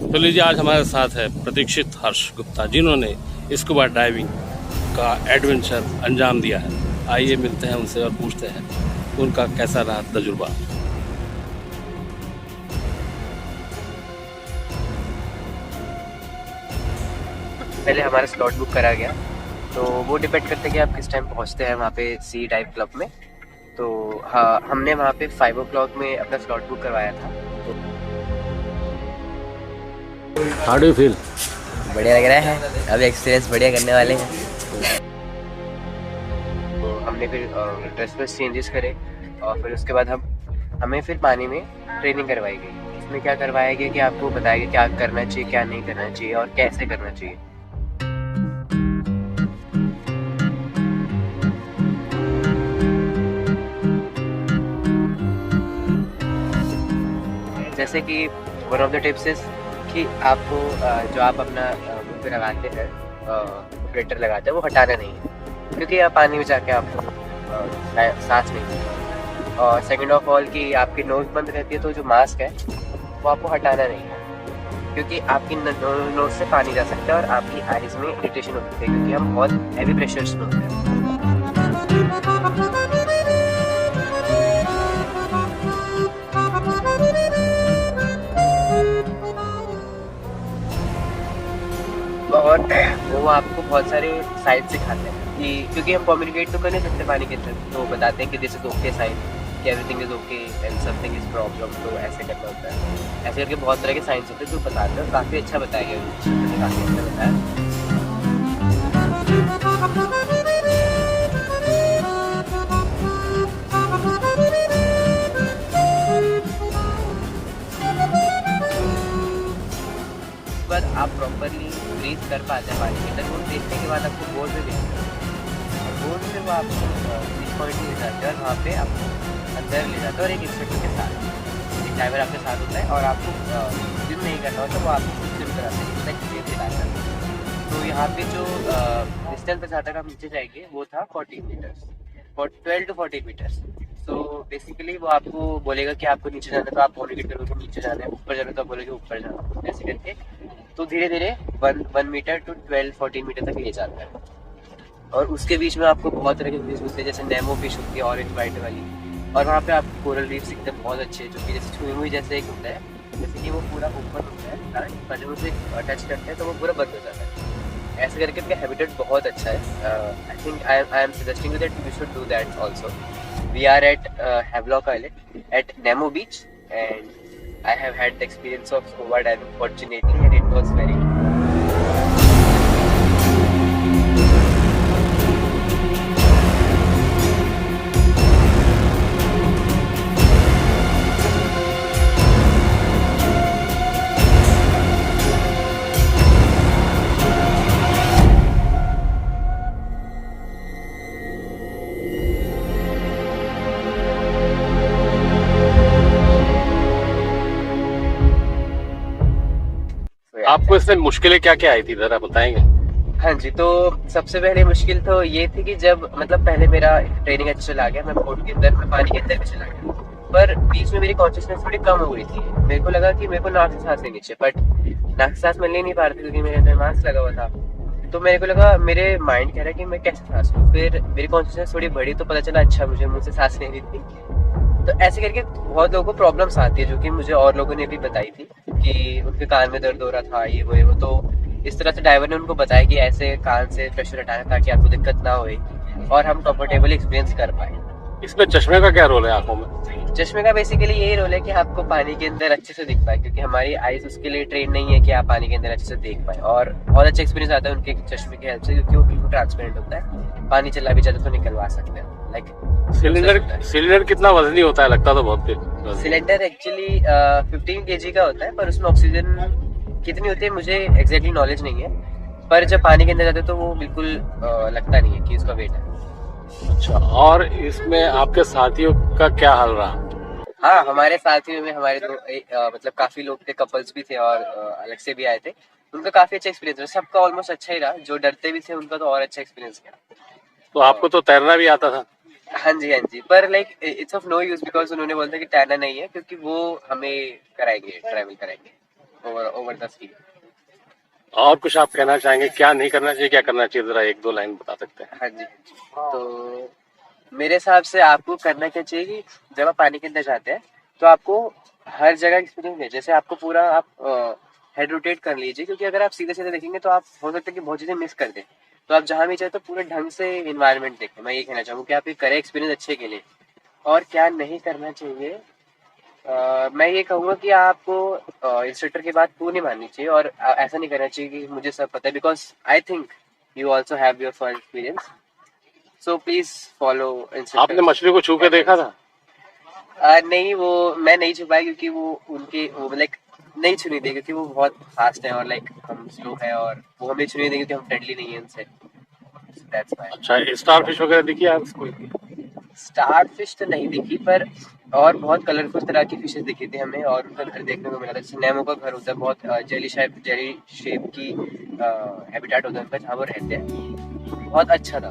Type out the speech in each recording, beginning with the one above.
तो लीजिए आज हमारे साथ है प्रतीक्षित हर्ष गुप्ता, जिन्होंने स्कूबा डाइविंग का एडवेंचर अंजाम दिया है। आइए मिलते हैं उनसे और पूछते हैं उनका कैसा रहा तजुर्बा। पहले हमारा स्लॉट बुक करा गया, तो वो डिपेंड करता है कि आप किस टाइम पहुंचते हैं वहाँ पे सी टाइप क्लब में। तो हाँ, हमने वहाँ पे 5 o'clock में अपना स्लॉट बुक करवाया था। How do you feel? बढ़िया लग रहा है, अब एक्सपीरियंस बढ़िया करने वाले हैं। तो हमने फिर ड्रेस वेस चेंजेस करे और फिर उसके बाद हमें फिर पानी में ट्रेनिंग करवाई गई। इसमें क्या करवाया गया कि आपको बताया गया क्या करना चाहिए, क्या नहीं करना चाहिए और कैसे करना चाहिए। जैसे कि one of the tips is कि आपको जो आप अपना मुंह पे लगाते हैं, ऑपरेटर लगाते हैं, वो हटाना नहीं है, क्योंकि आप पानी में जाके आपको सांस नहीं लेगा। और सेकंड ऑफ ऑल कि आपकी नोज बंद रहती है, तो जो मास्क है वो आपको हटाना नहीं है, क्योंकि आपकी नोज से पानी जा सकता है और आपकी आईज में इरिटेशन हो सकती है, क्योंकि हम बहुत हैवी प्रेशर्स में होते हैं। और वो आपको बहुत सारे साइन सिखाते हैं कि क्योंकि हम कम्युनिकेट तो कर नहीं सकते पानी के अंदर, तो बताते हैं कि दिस इज ओके साइन, कि everything is okay and something is problem, तो ऐसे करना होता है। ऐसे करके बहुत तरह के साइंस होते हैं जो बताते हैं, काफ़ी अच्छा बताया गया, काफ़ी अच्छा बताया। बाद आप प्रॉपरली ब्रीथ कर पाते हैं पानी के अंदर, वो देखने के बाद आपको बोर्ड में दिखता है और बोर्ड से वो आपको बीच पॉइंट ले जाते हैं और वहाँ पे आपको अंदर ले जाते हैं और एक इंस्ट्रक्टर के साथ, एक ड्राइवर आपके साथ होता है और आपको स्विम नहीं करना होता, वो आपको स्विम कराते हैं, लाइक सेफ दिलाता है। तो यहाँ पे जो डिस्टेंस पे जहाँ तक हम नीचे जाएंगे वो था 40 मीटर्स, 12 to 40 मीटर्स। तो बेसिकली वो आपको बोलेगा कि आपको नीचे जाना है, तो आप कम्युनिकेट करोगे नीचे जाना है, ऊपर जाना है तो आप बोलोगे ऊपर जाना है, ऐसे करके तो धीरे धीरे 1 मीटर to 12-14 मीटर तक ले जाता है। और उसके बीच में आपको बहुत तरह के फिश मिलते हैं, जैसे नेमो फिश होती है ऑरेंज वाइट वाली, और वहाँ पे आपको कोरल रीफ दिखते हैं बहुत अच्छे, जो कि जैसे छुई हुई जैसे एक होता है, जैसे कि वो पूरा ओपन होता है पर जब उसे टच करते हैं तो वो पूरा बंद हो जाता है। ऐसे करके उनका हैबिटेट बहुत अच्छा है। I think I am suggesting you that you should do that also. We are at Havelock island at Nemo beach and I have had the experience of scuba diving fortunately and it was very आपको इसमें मुश्किलें क्या क्या आई थी, जरा बताएंगे? हाँ जी, तो सबसे पहले मुश्किल तो ये थी कि जब मतलब पहले मेरा ट्रेनिंग अच्छा चला गया, मैं बोट के अंदर में पानी के अंदर भी चला गया, पर बीच में मेरी कॉन्शियसनेस थोड़ी कम हो गई थी। मेरे को लगा कि मेरे को नाक से सांस लेनी चाहिए, बट नाक से सांस मैं ले नहीं पा रहा था क्योंकि मेरे अंदर मास्क लगा हुआ था। तो मेरे को लगा, मेरे माइंड कह रहा है कि मैं कैसे सांस लूँ। फिर मेरी कॉन्शियसनेस थोड़ी बढ़ी तो पता चला अच्छा मुझे मुंह से सांस लेनी थी। तो ऐसे करके बहुत लोगों को प्रॉब्लम्स आती है, जो कि मुझे और लोगों ने भी बताई थी कि उनके कान में दर्द हो रहा था, ये वो। तो इस तरह से ड्राइवर ने उनको बताया कि ऐसे कान से प्रेशर हटाना ताकि आपको दिक्कत ना होए और हम कंफर्टेबली एक्सपीरियंस कर पाए। इसमें चश्मे का क्या रोल है आंखों में? चश्मे का बेसिकली यही रोल है कि आपको पानी के अंदर अच्छे से दिख पाए, क्योंकि हमारी आईज उसके लिए ट्रेन नहीं है कि आप पानी के अंदर अच्छे से देख पाए। और बहुत अच्छा एक्सपीरियंस आता है उनके चश्मे की हेल्प से, क्योंकि वो बिल्कुल ट्रांसपेरेंट होता है, पानी चला भी जाता तो निकलवा सकते हैं। लाइक सिलेंडर कितना वजनी होता है? लगता तो बहुत सिलेंडर एक्चुअली 15 kg का होता है, पर उसमें ऑक्सीजन कितनी होती है मुझे एग्जैक्टली नॉलेज नहीं है, पर जब पानी के अंदर जाते तो वो बिल्कुल लगता नहीं है कि उसका वेट है। अच्छा, और इसमें आपके साथियों का क्या हाल रहा? हाँ, हमारे साथियों में हमारे मतलब काफी लोग थे, कपल्स भी थे और अलग से भी आए थे। उनका काफी अच्छा एक्सपीरियंस रहा, सबका ऑलमोस्ट अच्छा ही रहा। जो डरते भी थे उनका तो और अच्छा एक्सपीरियंस गया। तो आपको तो तैरना भी आता था? हाँ जी, हाँ जी, पर like it's of no use because उन्होंने बोला था कि तैरना नहीं है, क्योंकि वो हमें कराएंगे, ट्रैवल कराएंगे। over the sea. और कुछ आप कहना चाहेंगे, क्या नहीं करना चाहिए, क्या करना चाहिए, जरा एक दो लाइन बता सकते हैं? हाँ जी। तो मेरे हिसाब से आपको करना क्या चाहिए कि जब आप पानी के अंदर जाते हैं तो आपको हर जगह एक्सपीरियंस है, जैसे आपको पूरा आप हेड रोटेट कर लीजिए, क्योंकि अगर आप सीधे सीधे देखेंगे तो आप हो सकता है कि बहुत चीज़ें मिस कर दें। तो आप जहाँ भी चाहे तो पूरे ढंग से इन्वायरमेंट देखें। मैं ये कहना चाहूँगा कि आप ये करें एक्सपीरियंस अच्छे के लिए। और क्या नहीं करना चाहिए, मैं ये कहूँगा कि आपको इंस्ट्रक्टर की बात पूरी माननी चाहिए और ऐसा नहीं करना चाहिए कि मुझे सब पता है, because I think you also have your first experience, so please follow instructor. आपने मछली को छू के देखा था? नहीं, वो मैं नहीं छुपाया क्योंकि वो लाइक नहीं छूने देंगे क्योंकि वो बहुत फास्ट है और लाइक हम स्लो है, और वो हमें छूने देंगे क्योंकि हम फ्रेंडली नहीं है उनसे। That's why. अच्छा, स्टार फिश वगैरह दिखी आपको? स्टार फिश तो नहीं दिखी, पर और बहुत कलरफुल तरह की फिशेस दिखी थी हमें, और उनका घर देखने को मिला था। जैसे नेमो का घर होता है, बहुत जेली शेप की हैबिटेट होता है उनका, जहाँ वो रहते हैं। बहुत अच्छा था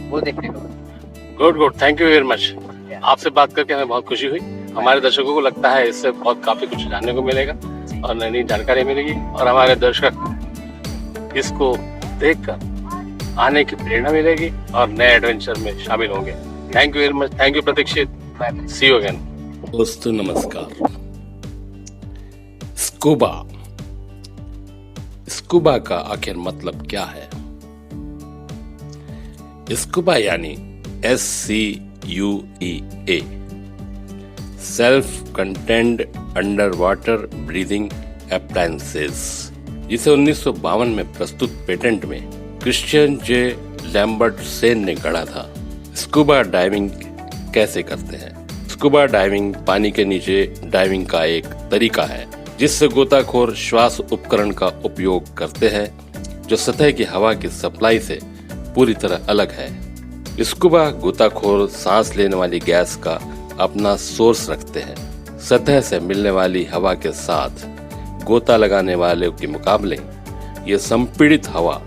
वो देखने को मिला। Good good, thank you very much. आपसे बात करके हमें बहुत खुशी हुई। हमारे दर्शकों को लगता है इससे बहुत काफी कुछ जानने को मिलेगा और नई नई जानकारी मिलेगी, और हमारे दर्शक इसको देखकर आने की प्रेरणा मिलेगी और नए एडवेंचर में शामिल होंगे। Thank you very much. Thank you Pratikshit. See you again. दोस्तों नमस्कार। स्कूबा, स्कूबा का आखिर मतलब क्या है? स्कूबा यानी SCUEA, self contained under water breathing appliances, जिसे 1952 में प्रस्तुत पेटेंट में क्रिश्चियन जे लैम्बर्ट सेन ने गढ़ा था। स्कूबा डाइविंग कैसे करते हैं? स्कूबा डाइविंग पानी के नीचे डाइविंग का एक तरीका है जिससे गोताखोर श्वास उपकरण का उपयोग करते हैं जो सतह की हवा की सप्लाई से पूरी तरह अलग है। स्कूबा गोताखोर सांस लेने वाली गैस का अपना सोर्स रखते हैं। सतह से मिलने वाली हवा के साथ गोता लगाने वाले के मुकाबले ये संपीड़ित हवा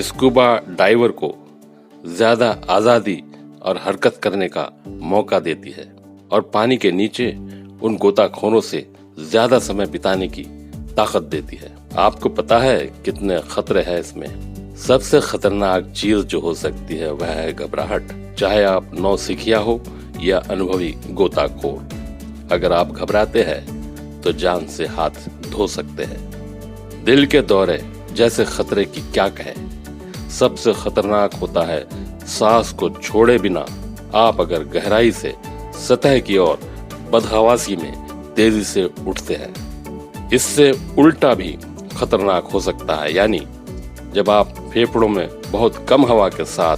स्कूबा डाइवर को ज्यादा आजादी और हरकत करने का मौका देती है और पानी के नीचे उन गोताखोरों से ज्यादा समय बिताने की ताकत देती है। आपको पता है कितने खतरे हैं इसमें? सबसे खतरनाक चीज जो हो सकती है वह है घबराहट, चाहे आप नौसिखिया हो या अनुभवी गोताखोर। अगर आप घबराते हैं तो जान से हाथ धो सकते हैं। दिल के दौरे जैसे खतरे की क्या कहें। सबसे खतरनाक होता है सांस को छोड़े बिना आप अगर गहराई से सतह की ओर बदहवासी में तेजी से उठते हैं। इससे उल्टा भी खतरनाक हो सकता है, यानी जब आप फेफड़ों में बहुत कम हवा के साथ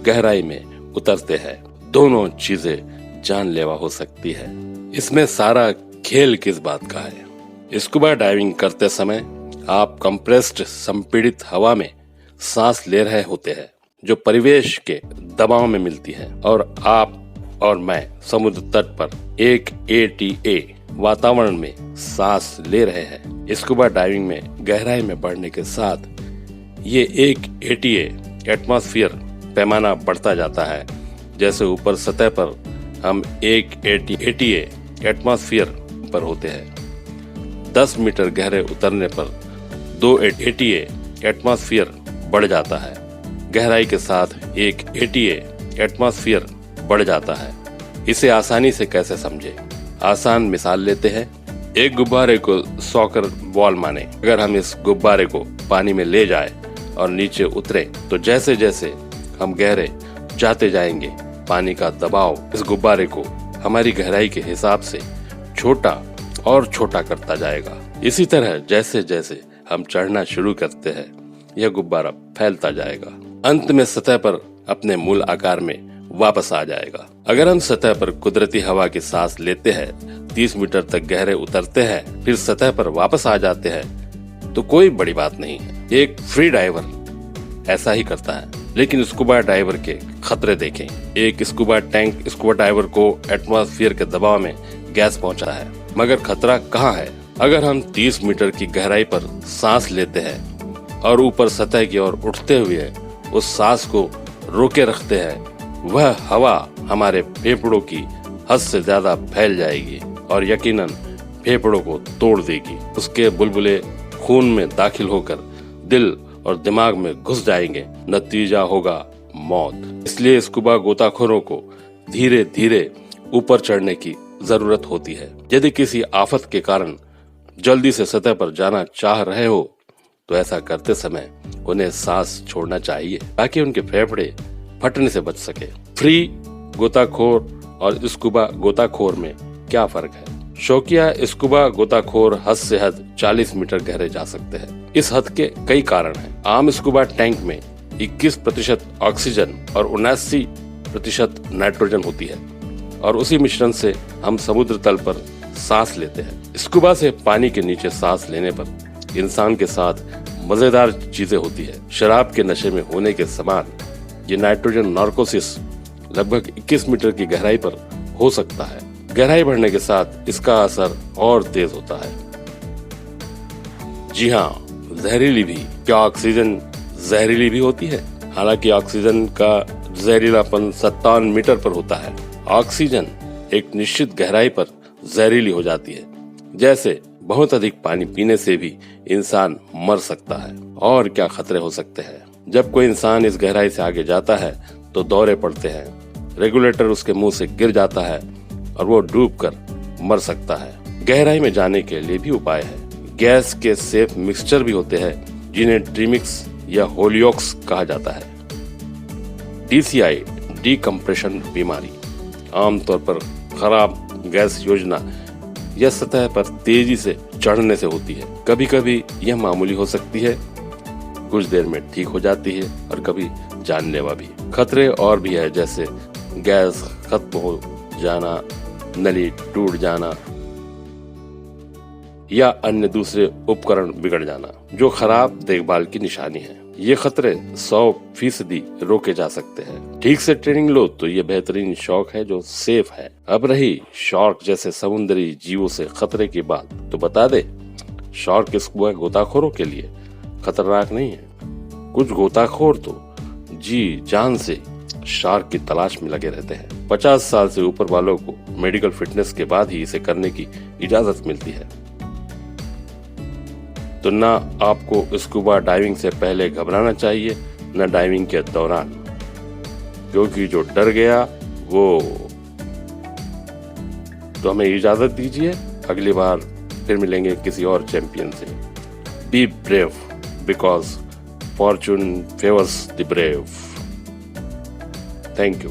गहराई में उतरते हैं। दोनों चीजें जानलेवा हो सकती है। इसमें सारा खेल किस बात का है? स्कूबा डाइविंग करते समय आप कंप्रेस्ड संपीड़ित हवा में सांस ले रहे होते हैं जो परिवेश के दबाव में मिलती है, और आप और मैं समुद्र तट पर 1 ATA वातावरण में सांस ले रहे हैं। स्कूबा डाइविंग में गहराई में बढ़ने के साथ ये 1 ATA एटमॉस्फेयर पैमाना बढ़ता जाता है। जैसे ऊपर सतह पर हम 1 ATA एटमॉस्फेयर पर होते हैं, 10 मीटर गहरे उतरने पर 2 ATA एटमॉस्फेयर बढ़ जाता है। गहराई के साथ 1 ATA एटमॉस्फेयर बढ़ जाता है। इसे आसानी से कैसे समझे? आसान मिसाल लेते हैं। एक गुब्बारे को सॉकर बॉल माने। अगर हम इस गुब्बारे को पानी में ले जाए और नीचे उतरे तो जैसे जैसे हम गहरे जाते जाएंगे पानी का दबाव इस गुब्बारे को हमारी गहराई के हिसाब से छोटा और छोटा करता जाएगा। इसी तरह जैसे जैसे हम चढ़ना शुरू करते हैं यह गुब्बारा फैलता जाएगा, अंत में सतह पर अपने मूल आकार में वापस आ जाएगा। अगर हम सतह पर कुदरती हवा की सांस लेते हैं, 30 मीटर तक गहरे उतरते हैं, फिर सतह पर वापस आ जाते हैं तो कोई बड़ी बात नहीं है। एक फ्री डाइवर ऐसा ही करता है। लेकिन स्कूबा डाइवर के खतरे देखें। एक स्कूबा टैंक स्कूबा डाइवर को एटमॉस्फेयर के दबाव में गैस पहुंचा है, मगर खतरा कहाँ है? अगर हम 30 मीटर की गहराई पर सांस लेते हैं और ऊपर सतह की ओर उठते हुए उस सांस को रोके रखते हैं, वह हवा हमारे फेफड़ों की हद से ज्यादा फैल जाएगी और यकीनन फेफड़ों को तोड़ देगी। उसके बुलबुले खून में दाखिल होकर दिल और दिमाग में घुस जाएंगे। नतीजा होगा मौत। इसलिए स्कूबा गोताखोरों को धीरे धीरे ऊपर चढ़ने की जरूरत होती है। यदि किसी आफत के कारण जल्दी से सतह पर जाना चाह रहे हो तो ऐसा करते समय उन्हें सांस छोड़ना चाहिए ताकि उनके फेफड़े फटने से बच सके। फ्री गोताखोर और स्कूबा गोताखोर में क्या फर्क है? शौकिया स्कूबा गोताखोर हद से हद 40 मीटर गहरे जा सकते हैं। इस हद के कई कारण हैं। आम स्कूबा टैंक में 21% ऑक्सीजन और 79% नाइट्रोजन होती है और उसी मिश्रण से हम समुद्र तल पर सांस लेते हैं। स्कूबा से पानी के नीचे सांस लेने पर इंसान के साथ मजेदार चीजें होती है। शराब के नशे में होने के समान ये नाइट्रोजन नार्कोसिस लगभग 21 मीटर की गहराई पर हो सकता है। गहराई बढ़ने के साथ इसका असर और तेज होता है। जी हाँ, जहरीली भी। क्या ऑक्सीजन जहरीली भी होती है? हालांकि ऑक्सीजन का जहरीलापन 57 मीटर पर होता है। ऑक्सीजन एक निश्चित गहराई पर जहरीली हो जाती है। जैसे बहुत अधिक पानी पीने से भी इंसान मर सकता है। और क्या खतरे हो सकते हैं? जब कोई इंसान इस गहराई से आगे जाता है तो दौरे पड़ते हैं, रेगुलेटर उसके मुंह से गिर जाता है और वो डूबकर मर सकता है। गहराई में जाने के लिए भी उपाय है। गैस के सेफ मिक्सचर भी होते हैं जिन्हें ट्रीमिक्स या होलियोक्स कहा जाता है। DCI डीकम्प्रेशन बीमारी आमतौर पर खराब गैस योजना या सतह पर तेजी से चढ़ने से होती है। कभी कभी यह मामूली हो सकती है, कुछ देर में ठीक हो जाती है और कभी जानलेवा भी। खतरे और भी है, जैसे गैस खत्म हो जाना, नली टूट जाना या अन्य दूसरे उपकरण बिगड़ जाना, जो खराब देखभाल की निशानी है। ये खतरे 100% रोके जा सकते हैं। ठीक से ट्रेनिंग लो तो ये बेहतरीन शौक है जो सेफ है। अब रही शार्क जैसे समुद्री जीवों से खतरे की बात, तो बता दे, शार्क स्कूबा गोताखोरों के लिए खतरनाक नहीं है। कुछ गोताखोर तो जी जान से शार्क की तलाश में लगे रहते हैं। 50 साल से ऊपर वालों को मेडिकल फिटनेस के बाद ही इसे करने की इजाजत मिलती है। तो ना आपको स्कूबा डाइविंग से पहले घबराना चाहिए, न डाइविंग के दौरान, क्योंकि जो डर गया वो। तो हमें इजाजत दीजिए, अगली बार फिर मिलेंगे किसी और चैंपियन से। Be brave because Fortune favours the brave. Thank you.